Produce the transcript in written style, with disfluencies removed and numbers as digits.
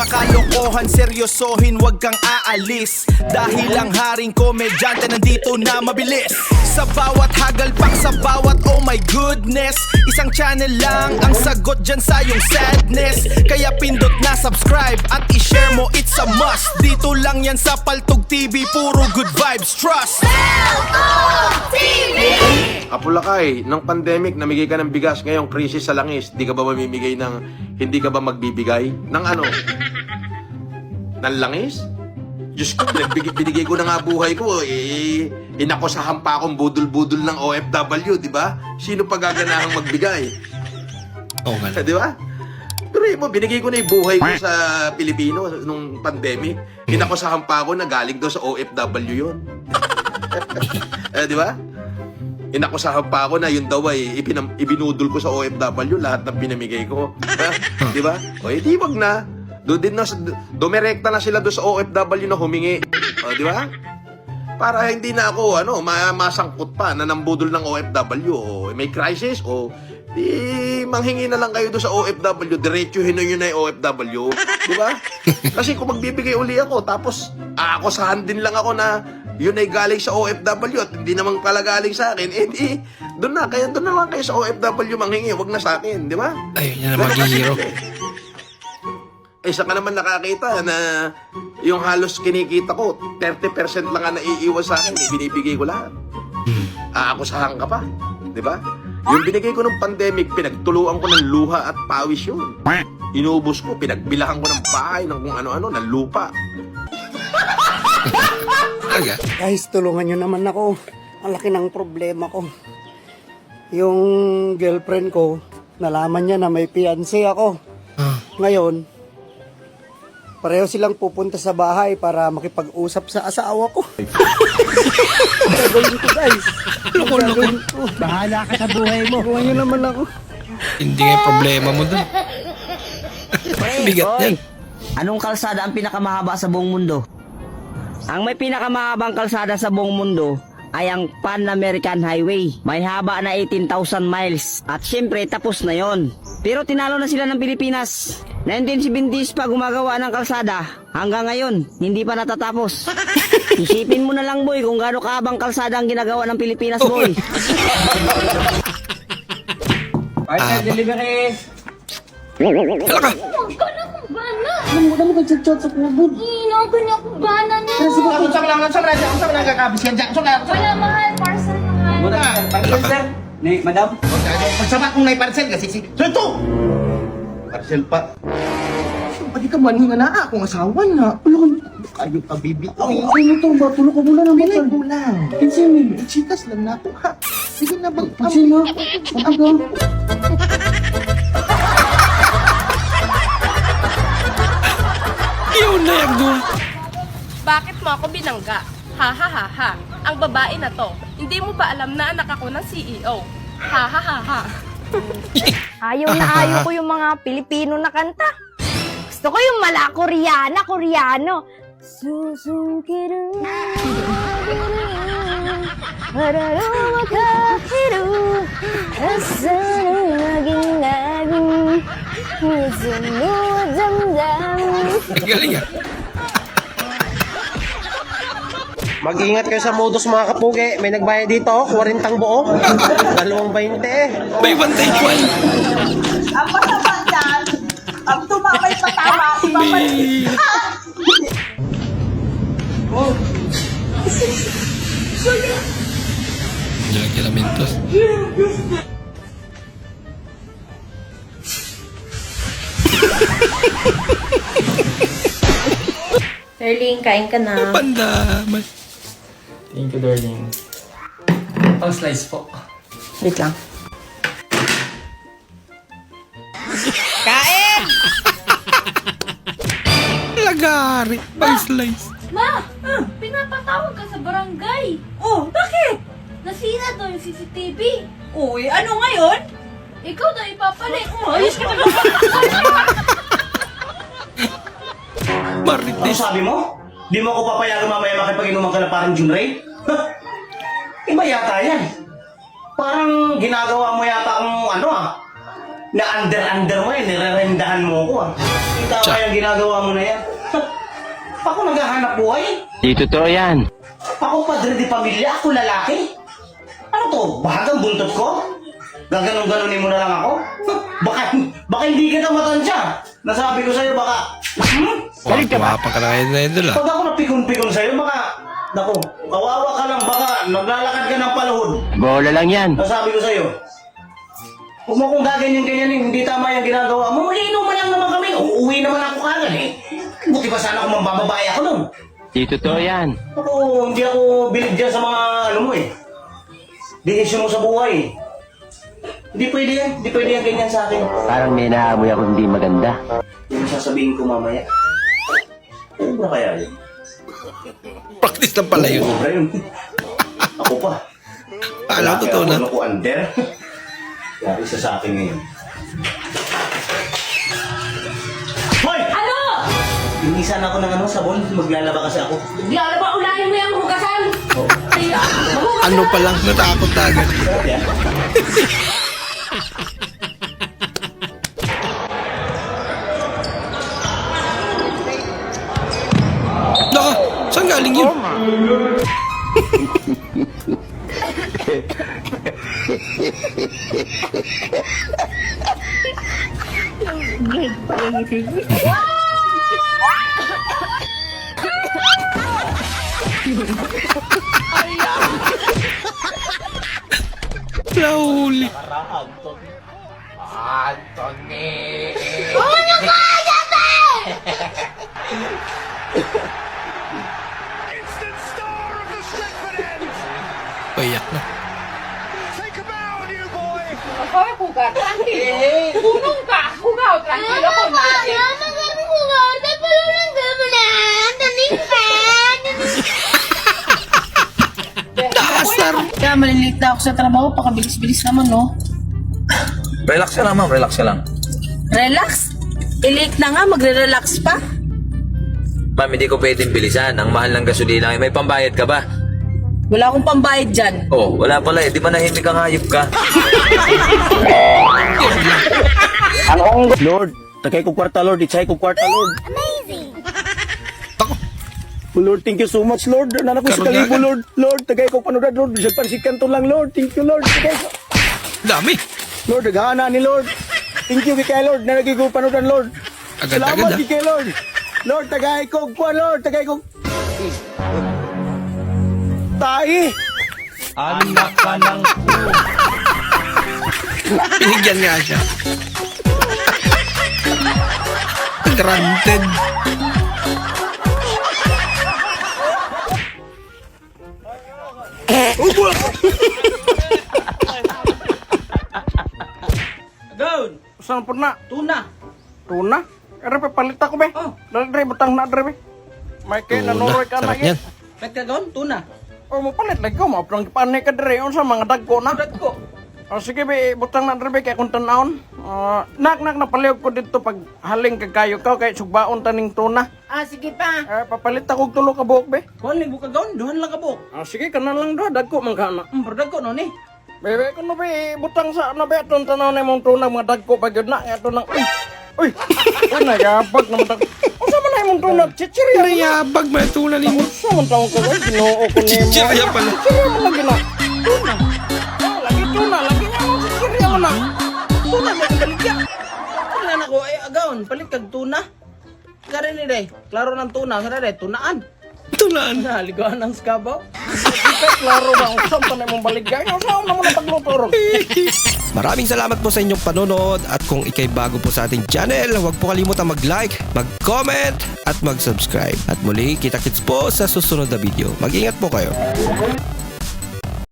mga kalokohan, seryosohin, wag kang aalis. Dahil ang haring komedyante nandito na mabilis. Sa bawat hagalpak, sa bawat oh my goodness, isang channel lang ang sagot dyan sa iyong sadness. Kaya pindot na subscribe at i-share mo, it's a must. Dito lang yan sa Paltog TV, puro good vibes, trust. Paltog TV! Apulakay, ng pandemic, namigay ka ng bigas, ngayong krisis sa langis, di ka ba mamimigay ng, hindi ka ba magbibigay ng ano? Ng langis? Diyos ko, binigay ko na nga buhay ko, inakusahan pa akong budol-budol ng OFW, di ba? Sino pa gaganahang magbigay? Oo nga. Di ba? Pero mo, binigay ko na yung buhay ko sa Pilipino nung pandemic. Inakusahan pa ako na galing doon sa OFW yun. Di ba? Inakusahan pa ako na yun daw ay ibinudol ko sa OFW lahat ng pinamigay ko. Di ba? O, di wag na. Dumirekta na sila doon sa OFW na humingi. O, di ba? Para hindi na ako masangkot pa na nambudol ng OFW. O may crisis o di manghingi na lang kayo doon sa OFW, diretsuhin nyo na yung OFW, di ba? Kasi kung magbibigay uli ako, tapos aakusahan din lang ako na yun ay galing sa OFW at hindi naman pala galing sa akin, doon na lang kayo sa OFW manghingi, wag na sa akin, di ba? Ayun, yan ang mag-hero. Saan ka naman nakakita na yung halos kinikita ko, 30% lang ang naiiwas sa akin, binibigay ko lahat. Aakusahan ka pa, di ba? Yung binigay ko ng pandemic, pinagtuluan ko ng luha at pawis yun. Inubos ko, pinagbilahan ko ng bahay, ng kung ano-ano, ng lupa. Guys, tulungan nyo naman ako. Ang laki ng problema ko. Yung girlfriend ko, nalaman niya na may fiancé ako. Ngayon, pareho silang pupunta sa bahay para makipag-usap sa asawa ko. Gagawin ko, guys. Gagawin ko. Bahala ka sa buhay mo. Tulungan nyo naman ako. Hindi nga yung problema mo dun. Bigat yan. Anong kalsada ang pinakamahaba sa buong mundo? Ang may pinakamahabang kalsada sa buong mundo ay ang Pan American Highway. May haba na 18,000 miles. At syempre, tapos na yon. Pero tinalo na sila ng Pilipinas. 1970s pa gumagawa ng kalsada. Hanggang ngayon, hindi pa natatapos. Isipin mo na lang, boy, kung gaano kahabang kalsada ang ginagawa ng Pilipinas, boy. Parcel delivery! Hala ka! Huwag ka na kung bana. Alam mo nag-chat sa kubod. Inago niya kung bana niya. Unsa man lang kakabis yan dyan. Wala, mahal. Parcel, mahal. Muna, parcel sir. Ni, madam. Pagsama kong may parcel kasi si... Sunto! Parcel pa. Pati ka man nga na akong asawa na. Wala ka... Ayaw ka, baby. Ay mo to ba? Tulog ka muna ng Pinay bakal. mo lang. Pinsin. Chikas lang na ako, ha? Sige na, Pinsin na. Pagkaga. Yun na yung doon. Bakit mo ako binangga? Ha ha ha ha. Ang babae na to, hindi mo ba alam na anak ako ng CEO? Ha ha ha ha. Ayaw na ayaw ko yung mga Pilipino na kanta. Gusto ko yung mala Koreano. Susukiru. Hararo makahiru. Asano naging Mizuno damdam. Galing ah. Mag-ingat kayo sa modus mga kapugi. May nagbayad dito, 40 buo. 2.20. May vantage one. Ang masama dyan, ang tumamay pa tama, tumamay. Diyan kilamentos. Darling, kain ka na. Pandaman. Thank you, darling. Pang slice po. Wait lang. Lagari. Pang slice. Ma! Pinapatawag ka sa barangay. Oh, bakit? Nasira daw yung CCTV. Uy, ano ngayon? Ikaw daw ipapalit. Ayos ka na. Marites. Sabi mo? Di mo ako papayagan mamaya makipag-inuman ka na parang Junray? Iba yata yan. Parang ginagawa mo yata ang Na under mo yan, nirerendahan mo ako ah. Yung tama yung ginagawa mo na yan. Ako naghahanap buhay. Di totoo yan. Ako padre di pamilya, ako lalaki. Ano to, bahagang buntot ko? Gaganon-ganonin mo na lang ako? Baka hindi kita matansya. Nasabi ko sa'yo baka, Wapa ka na ngayon na idol ah. pag ako napikon-pikon sa'yo, baka, naku, kawawa ka lang, baka naglalakad ka ng palahod. Bola lang yan. Nasabi ko sa'yo, huwag mo kong gaganyan-ganyan, hindi tama yung ginagawa mo. Mag-iinuman lang naman kami, uuwi naman ako kagad eh. Buti pa sana kung mambababae ako nun. Di totoo yan. Ako, hindi ako bilib dyan sa mga ano mo eh. Desisyon mo sa buhay eh. Hindi pwede yan ganyan sa akin. Parang may naamoy ako hindi maganda. Yung sasabihin ko mamaya. Ano ba kaya yun? Practice na pala yun. Sobra yun. Ako pa. Alam ko to na. Ako under. Kaya isa sa akin ngayon. Hoy! Ano? Inisan ako ng ano, sabon. Maglalaba kasi ako. Lalaba, unahin mo yung hugasan. Ano pa lang, natakot na agad. Sarap yan. Naka, saan galing yun? Nahuli. Payak na. Hoy, huga, tranquilo. Punong ka, hugaw, tranquilo ko natin. Dasar. Kaya maliliit na ako sa trabaho, pakabilis-bilis naman, no? Relax ka lang, ma'am. Relax ka lang. Relax? I-late na nga, magre-relax pa? Ma'am, hindi ko pwedeng bilisan. Ang mahal ng gasolina. May pambayad ka ba? Wala akong pambayad dyan. Oh, wala pala eh. Di ba nahimik ang hayop ka? Lord, tagay ko kwarta, Lord. Itsay ko kwarta, Lord. Lord, thank you so much, Lord. Nanak ko sa Karoon kalibo, na. Lord. Lord, tagay ko panudan, Lord. Sa pansikan to lang, Lord. Thank you, Lord. Tagay ko. Dami. Lord, naghahana ni Lord. Thank you kay Lord. Nalagay ko panudan, Lord. Agad-agad Salamat ah. kay Lord. Lord, tagay ko kwa, Lord. Tagay ko. Tahi. Anak ka ng Pinigyan nga siya. Granted. Down! Saan po na? Tuna! Tuna? Ere pa palit ako be. Dali dre butang na dre be. May kay nanuroy ka na Sarap yan. Ba't ka gawin? Tuna! O mo palit lagi ko mo prang panay ka dre unsa mga dagko na. Dagko! O sige be butang na dre be kay kun tan-aon. Nak napalihog ko dito pag haling kagayo ka kay sugbaon taning tuna. Sige pa. Papalit ako og tulo ka buok be. Kuhan lang ka gawin? Duhan lang ka po! Sige kana lang do dagko man kana. Pero dagko no ni! Bebe ko no be butang sa ano be aton tanaw na imong tuna mga dagko pag yun na ato nang uy. Uy. Uy nagabag naman dag. Unsa man na imong tuna? Chichirya. Nayabag may tula ni mo. Unsa man taong ko ginoo ko nimo. Chichirya pala. Chichirya mo lagi na. Tuna. Lagi tuna lagi nga mo chichirya mo na. Tuna na ang baligya! Ano na ko? Ay, agawin! Palit kag tuna! Kari ni Day, klaro ng tuna. Sana Day, tunaan! Tulaan. Naligawan ng skabaw. Ikaw klaro ba unsa man na imong baligya? Unsa man na pagluto ron? Maraming salamat po sa inyong panonood at kung ikay bago po sa ating channel, huwag po kalimutan mag-like, mag-comment at mag-subscribe. At muli, kita-kits po sa susunod na video. Mag-ingat po kayo.